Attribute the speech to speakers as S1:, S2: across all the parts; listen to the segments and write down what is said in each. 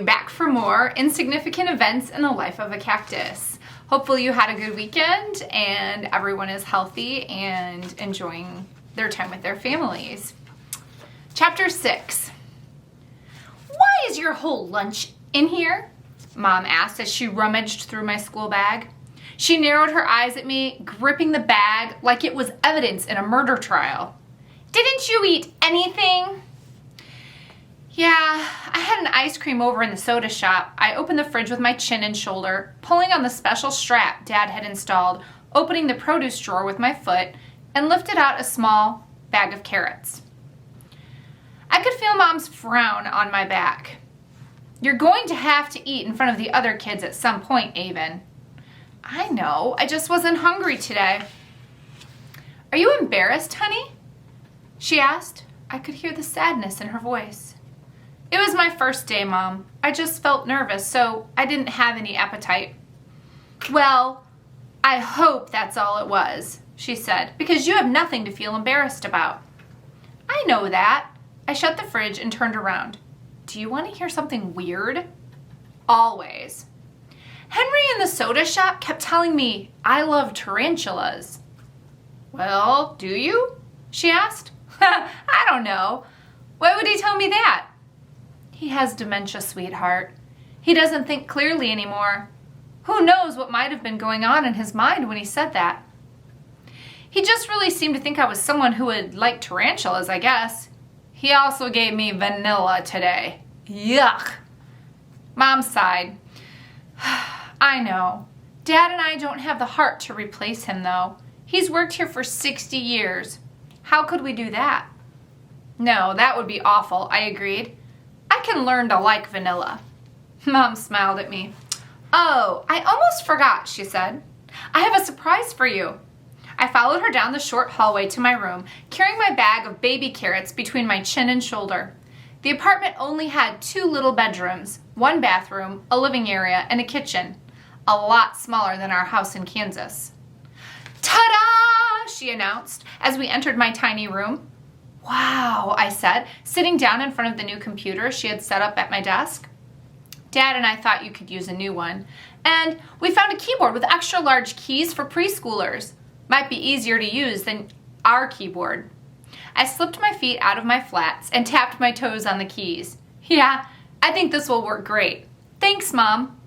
S1: back for more insignificant events in the life of a cactus. Hopefully you had a good weekend and everyone is healthy and enjoying their time with their families. Chapter 6. Why is your whole lunch in here? Mom asked as she rummaged through my school bag. She narrowed her eyes at me, gripping the bag like it was evidence in a murder trial. Didn't you eat anything? Yeah, I had an ice cream over in the soda shop. I opened the fridge with my chin and shoulder, pulling on the special strap Dad had installed, opening the produce drawer with my foot, and lifted out a small bag of carrots. I could feel Mom's frown on my back. You're going to have to eat in front of the other kids at some point, Avon. I know, I just wasn't hungry today. Are you embarrassed, honey? She asked. I could hear the sadness in her voice. It was my first day, Mom. I just felt nervous, so I didn't have any appetite. Well, I hope that's all it was, she said, because you have nothing to feel embarrassed about. I know that. I shut the fridge and turned around. Do you want to hear something weird? Always. Henry in the soda shop kept telling me I love tarantulas. Well, do you? She asked. I don't know. Why would he tell me that? He has dementia, sweetheart. He doesn't think clearly anymore. Who knows what might have been going on in his mind when he said that? He just really seemed to think I was someone who would like tarantulas, I guess. He also gave me vanilla today. Yuck. Mom sighed. I know. Dad and I don't have the heart to replace him, though. He's worked here for 60 years. How could we do that? No, that would be awful, I agreed. I can learn to like vanilla. Mom smiled at me. Oh, I almost forgot, she said. I have a surprise for you. I followed her down the short hallway to my room, carrying my bag of baby carrots between my chin and shoulder. The apartment only had 2 little bedrooms, 1 bathroom, a living area, and a kitchen. A lot smaller than our house in Kansas. Ta-da! She announced as we entered my tiny room. Wow, I said, sitting down in front of the new computer she had set up at my desk. Dad and I thought you could use a new one. And we found a keyboard with extra large keys for preschoolers. Might be easier to use than our keyboard. I slipped my feet out of my flats and tapped my toes on the keys. Yeah, I think this will work great. Thanks, Mom.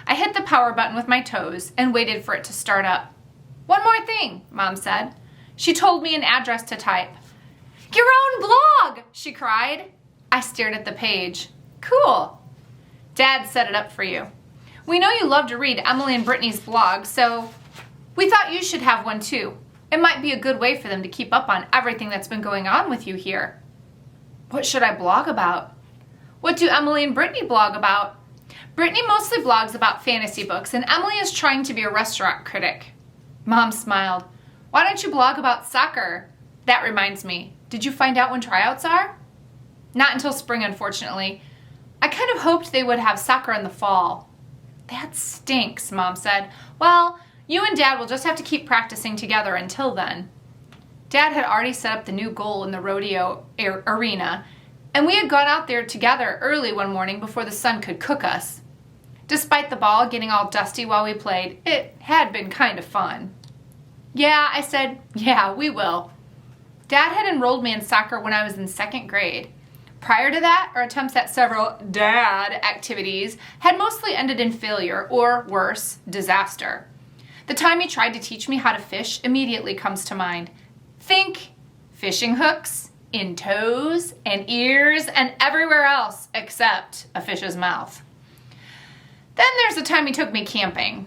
S1: I hit the power button with my toes and waited for it to start up. One more thing, Mom said. She told me an address to type. Your own blog, she cried. I stared at the page. Cool. Dad set it up for you. We know you love to read Emily and Brittany's blog, so we thought you should have one too. It might be a good way for them to keep up on everything that's been going on with you here. What should I blog about? What do Emily and Brittany blog about? Brittany mostly blogs about fantasy books, and Emily is trying to be a restaurant critic. Mom smiled. Why don't you blog about soccer? That reminds me. Did you find out when tryouts are? Not until spring, unfortunately. I kind of hoped they would have soccer in the fall. That stinks, Mom said. Well, you and Dad will just have to keep practicing together until then. Dad had already set up the new goal in the rodeo arena, and we had gone out there together early one morning before the sun could cook us. Despite the ball getting all dusty while we played, it had been kind of fun. Yeah, I said, yeah, we will. Dad had enrolled me in soccer when I was in 2nd grade. Prior to that, our attempts at several dad activities had mostly ended in failure or, worse, disaster. The time he tried to teach me how to fish immediately comes to mind. Think fishing hooks in toes and ears and everywhere else except a fish's mouth. Then there's the time he took me camping.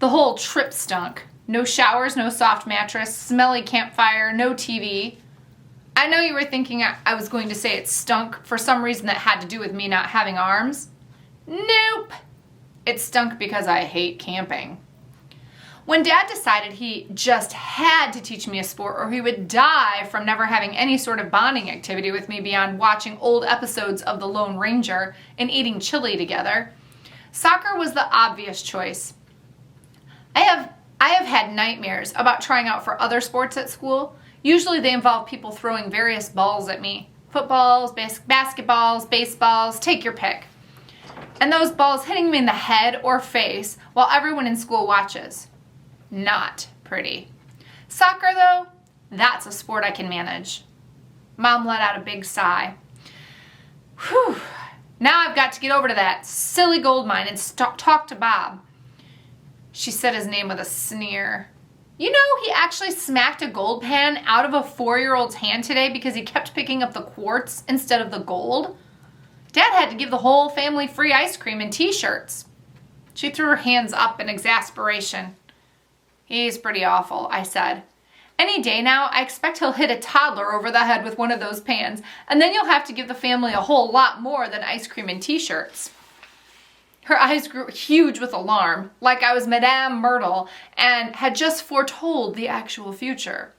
S1: The whole trip stunk. No showers, no soft mattress, smelly campfire, no TV. I know you were thinking I was going to say it stunk for some reason that had to do with me not having arms. Nope. It stunk because I hate camping. When Dad decided he just had to teach me a sport or he would die from never having any sort of bonding activity with me beyond watching old episodes of The Lone Ranger and eating chili together, soccer was the obvious choice. I have had nightmares about trying out for other sports at school. Usually they involve people throwing various balls at me. Footballs, basketballs, baseballs, take your pick. And those balls hitting me in the head or face while everyone in school watches. Not pretty. Soccer, though, that's a sport I can manage. Mom let out a big sigh. Whew. Now I've got to get over to that silly gold mine and talk to Bob. She said his name with a sneer. You know, he actually smacked a gold pan out of a 4-year-old's hand today because he kept picking up the quartz instead of the gold. Dad had to give the whole family free ice cream and t-shirts. She threw her hands up in exasperation. He's pretty awful, I said. Any day now, I expect he'll hit a toddler over the head with one of those pans, and then you'll have to give the family a whole lot more than ice cream and t-shirts. Her eyes grew huge with alarm, like I was Madame Myrtle and had just foretold the actual future.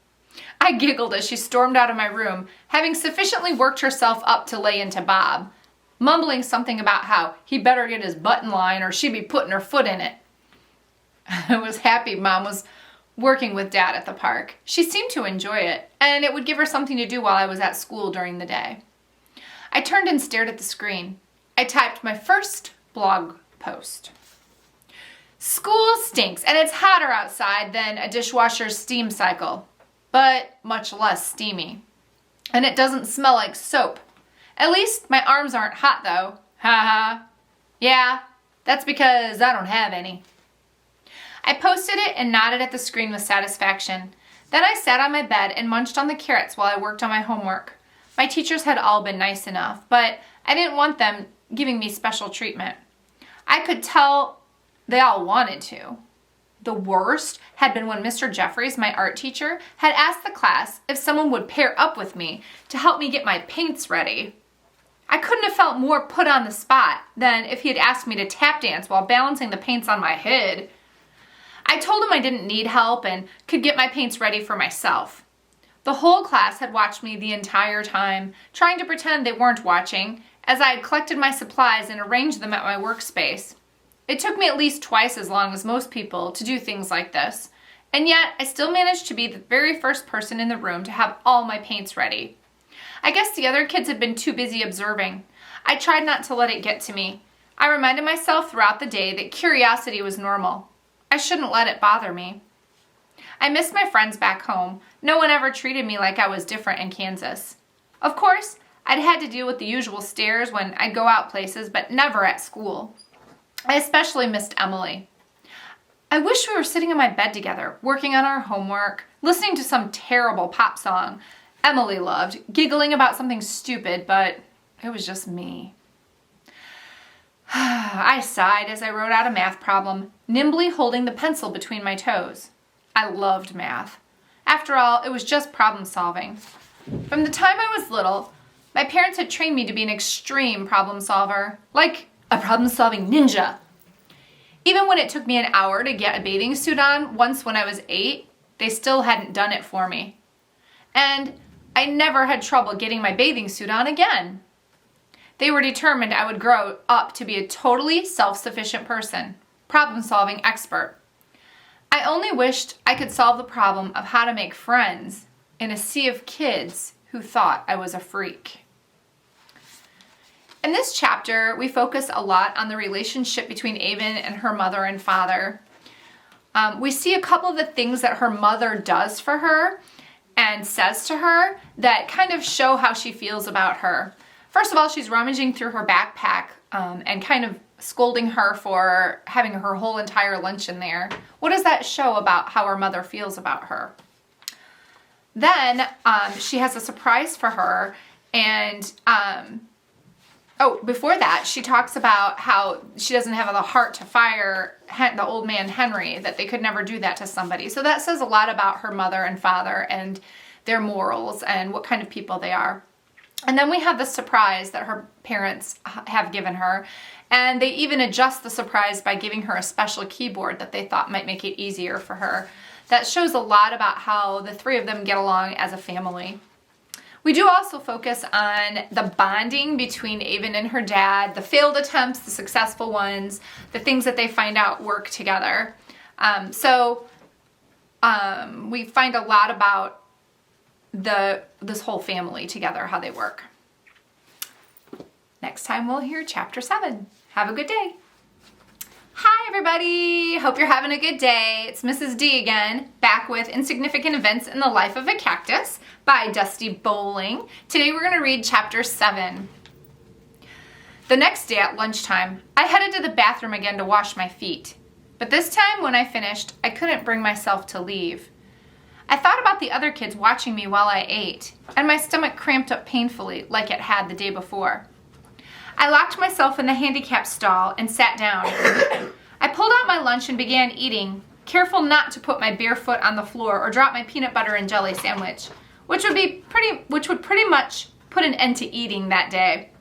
S1: I giggled as she stormed out of my room, having sufficiently worked herself up to lay into Bob, mumbling something about how he better get his butt in line or she'd be putting her foot in it. I was happy Mom was working with Dad at the park. She seemed to enjoy it, and it would give her something to do while I was at school during the day. I turned and stared at the screen. I typed my first blog post. School stinks, and it's hotter outside than a dishwasher's steam cycle, but much less steamy. And it doesn't smell like soap. At least my arms aren't hot, though. Ha ha. Yeah, that's because I don't have any. I posted it and nodded at the screen with satisfaction. Then I sat on my bed and munched on the carrots while I worked on my homework. My teachers had all been nice enough, but I didn't want them giving me special treatment. I could tell they all wanted to. The worst had been when Mr. Jeffries, my art teacher, had asked the class if someone would pair up with me to help me get my paints ready. I couldn't have felt more put on the spot than if he had asked me to tap dance while balancing the paints on my head. I told him I didn't need help and could get my paints ready for myself. The whole class had watched me the entire time, trying to pretend they weren't watching, as I had collected my supplies and arranged them at my workspace. It took me at least twice as long as most people to do things like this, and yet I still managed to be the very first person in the room to have all my paints ready. I guess the other kids had been too busy observing. I tried not to let it get to me. I reminded myself throughout the day that curiosity was normal. I shouldn't let it bother me. I missed my friends back home. No one ever treated me like I was different in Kansas. Of course, I'd had to deal with the usual stares when I'd go out places, but never at school. I especially missed Emily. I wish we were sitting in my bed together, working on our homework, listening to some terrible pop song Emily loved, giggling about something stupid, but it was just me. I sighed as I wrote out a math problem, nimbly holding the pencil between my toes. I loved math. After all, it was just problem solving. From the time I was little, my parents had trained me to be an extreme problem solver, like a problem-solving ninja. Even when it took me an hour to get a bathing suit on once when I was 8, they still hadn't done it for me. And I never had trouble getting my bathing suit on again. They were determined I would grow up to be a totally self-sufficient person, problem-solving expert. I only wished I could solve the problem of how to make friends in a sea of kids who thought I was a freak. In this chapter, we focus a lot on the relationship between Avon and her mother and father. We see a couple of the things that her mother does for her and says to her that kind of show how she feels about her. First of all, she's rummaging through her backpack and kind of scolding her for having her whole entire lunch in there. What does that show about how her mother feels about her? Then she has a surprise for her, and before that, she talks about how she doesn't have the heart to fire the old man Henry, that they could never do that to somebody. So that says a lot about her mother and father and their morals and what kind of people they are. And then we have the surprise that her parents have given her, and they even adjust the surprise by giving her a special keyboard that they thought might make it easier for her. That shows a lot about how the three of them get along as a family. We do also focus on the bonding between Avon and her dad, the failed attempts, the successful ones, the things that they find out work together. We find a lot about this whole family together, how they work. Next time we'll hear chapter 7. Have a good day. Hi everybody, hope you're having a good day. It's Mrs. D again, back with Insignificant Events in the Life of a Cactus by Dusty Bowling. Today we're going to read chapter 7. The next day at lunchtime, I headed to the bathroom again to wash my feet. But this time when I finished, I couldn't bring myself to leave. I thought about the other kids watching me while I ate, and my stomach cramped up painfully like it had the day before. I locked myself in the handicap stall and sat down. I pulled out my lunch and began eating, careful not to put my bare foot on the floor or drop my peanut butter and jelly sandwich, which would pretty much put an end to eating that day.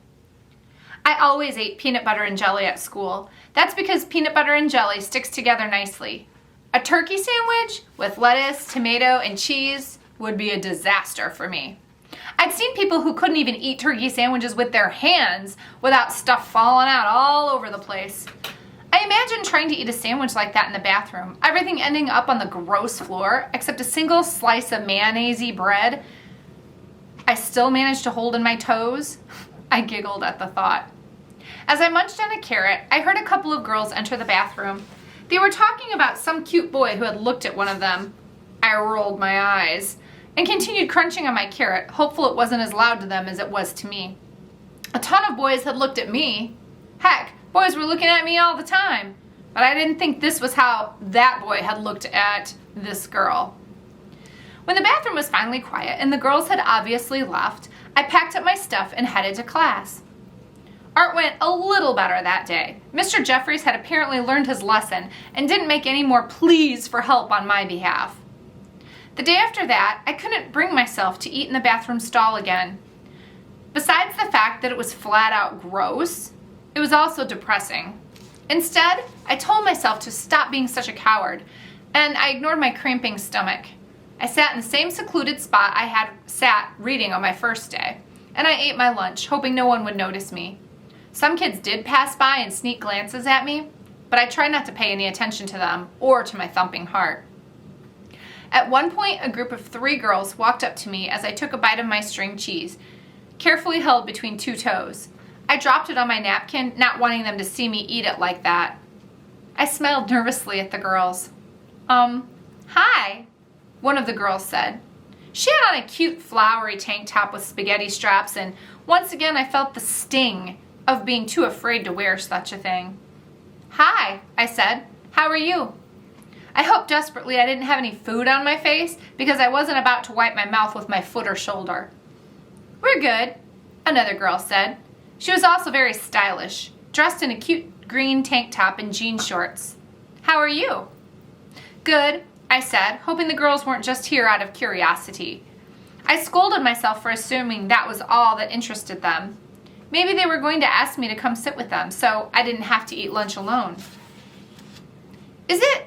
S1: I always ate peanut butter and jelly at school. That's because peanut butter and jelly sticks together nicely. A turkey sandwich with lettuce, tomato, and cheese would be a disaster for me. I'd seen people who couldn't even eat turkey sandwiches with their hands without stuff falling out all over the place. I imagined trying to eat a sandwich like that in the bathroom, everything ending up on the gross floor except a single slice of mayonnaise-y bread I still managed to hold in my toes. I giggled at the thought. As I munched on a carrot, I heard a couple of girls enter the bathroom. They were talking about some cute boy who had looked at one of them. I rolled my eyes and continued crunching on my carrot, hopeful it wasn't as loud to them as it was to me. A ton of boys had looked at me. Heck, boys were looking at me all the time. But I didn't think this was how that boy had looked at this girl. When the bathroom was finally quiet and the girls had obviously left, I packed up my stuff and headed to class. Art went a little better that day. Mr. Jeffries had apparently learned his lesson and didn't make any more pleas for help on my behalf. The day after that, I couldn't bring myself to eat in the bathroom stall again. Besides the fact that it was flat out gross, it was also depressing. Instead, I told myself to stop being such a coward, and I ignored my cramping stomach. I sat in the same secluded spot I had sat reading on my first day, and I ate my lunch, hoping no one would notice me. Some kids did pass by and sneak glances at me, but I tried not to pay any attention to them or to my thumping heart. At one point, a group of 3 girls walked up to me as I took a bite of my string cheese, carefully held between 2 toes. I dropped it on my napkin, not wanting them to see me eat it like that. I smiled nervously at the girls. Hi, one of the girls said. She had on a cute flowery tank top with spaghetti straps, and once again I felt the sting of being too afraid to wear such a thing. Hi, I said. How are you? I hoped desperately I didn't have any food on my face because I wasn't about to wipe my mouth with my foot or shoulder. We're good, another girl said. She was also very stylish, dressed in a cute green tank top and jean shorts. How are you? Good, I said, hoping the girls weren't just here out of curiosity. I scolded myself for assuming that was all that interested them. Maybe they were going to ask me to come sit with them, so I didn't have to eat lunch alone. Is it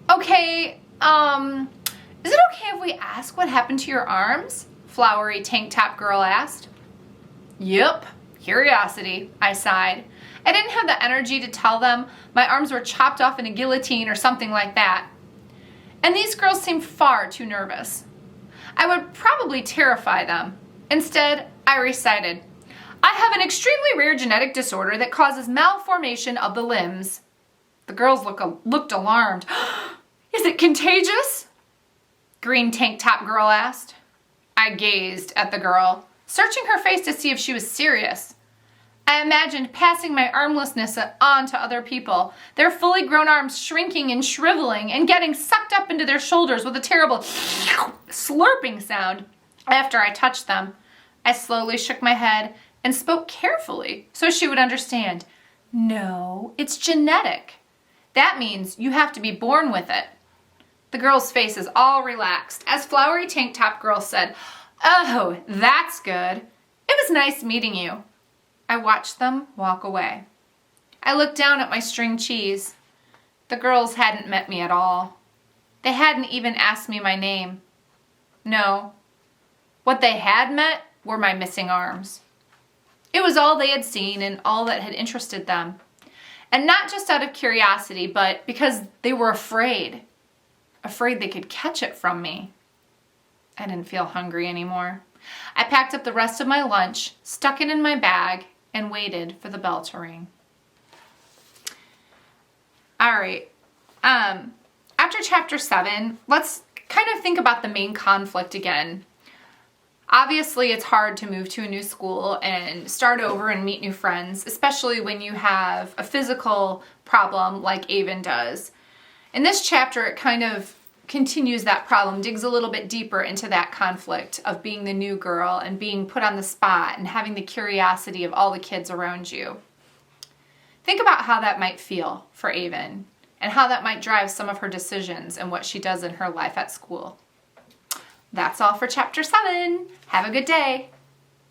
S1: okay if we ask what happened to your arms? Flowery tank top girl asked. Yep, curiosity, I sighed. I didn't have the energy to tell them my arms were chopped off in a guillotine or something like that. And these girls seemed far too nervous. I would probably terrify them. Instead, I recited, I have an extremely rare genetic disorder that causes malformation of the limbs. The girls looked alarmed. Is it contagious? Green tank top girl asked. I gazed at the girl, searching her face to see if she was serious. I imagined passing my armlessness on to other people, their fully grown arms shrinking and shriveling and getting sucked up into their shoulders with a terrible slurping sound after I touched them. I slowly shook my head and spoke carefully so she would understand. No, it's genetic. That means you have to be born with it. The girl's faces all relaxed as flowery tank top girl said, Oh, that's good. It was nice meeting you. I watched them walk away. I looked down at my string cheese. The girls hadn't met me at all. They hadn't even asked me my name. No. What they had met were my missing arms. It was all they had seen and all that had interested them. And not just out of curiosity, but because they were afraid. Afraid they could catch it from me. I didn't feel hungry anymore. I packed up the rest of my lunch, stuck it in my bag, and waited for the bell to ring. All right. After chapter 7, let's kind of think about the main conflict again. Obviously, it's hard to move to a new school and start over and meet new friends, especially when you have a physical problem like Avon does. In this chapter, it kind of continues that problem, digs a little bit deeper into that conflict of being the new girl and being put on the spot and having the curiosity of all the kids around you. Think about how that might feel for Avon and how that might drive some of her decisions and what she does in her life at school. That's all for chapter 7. Have a good day.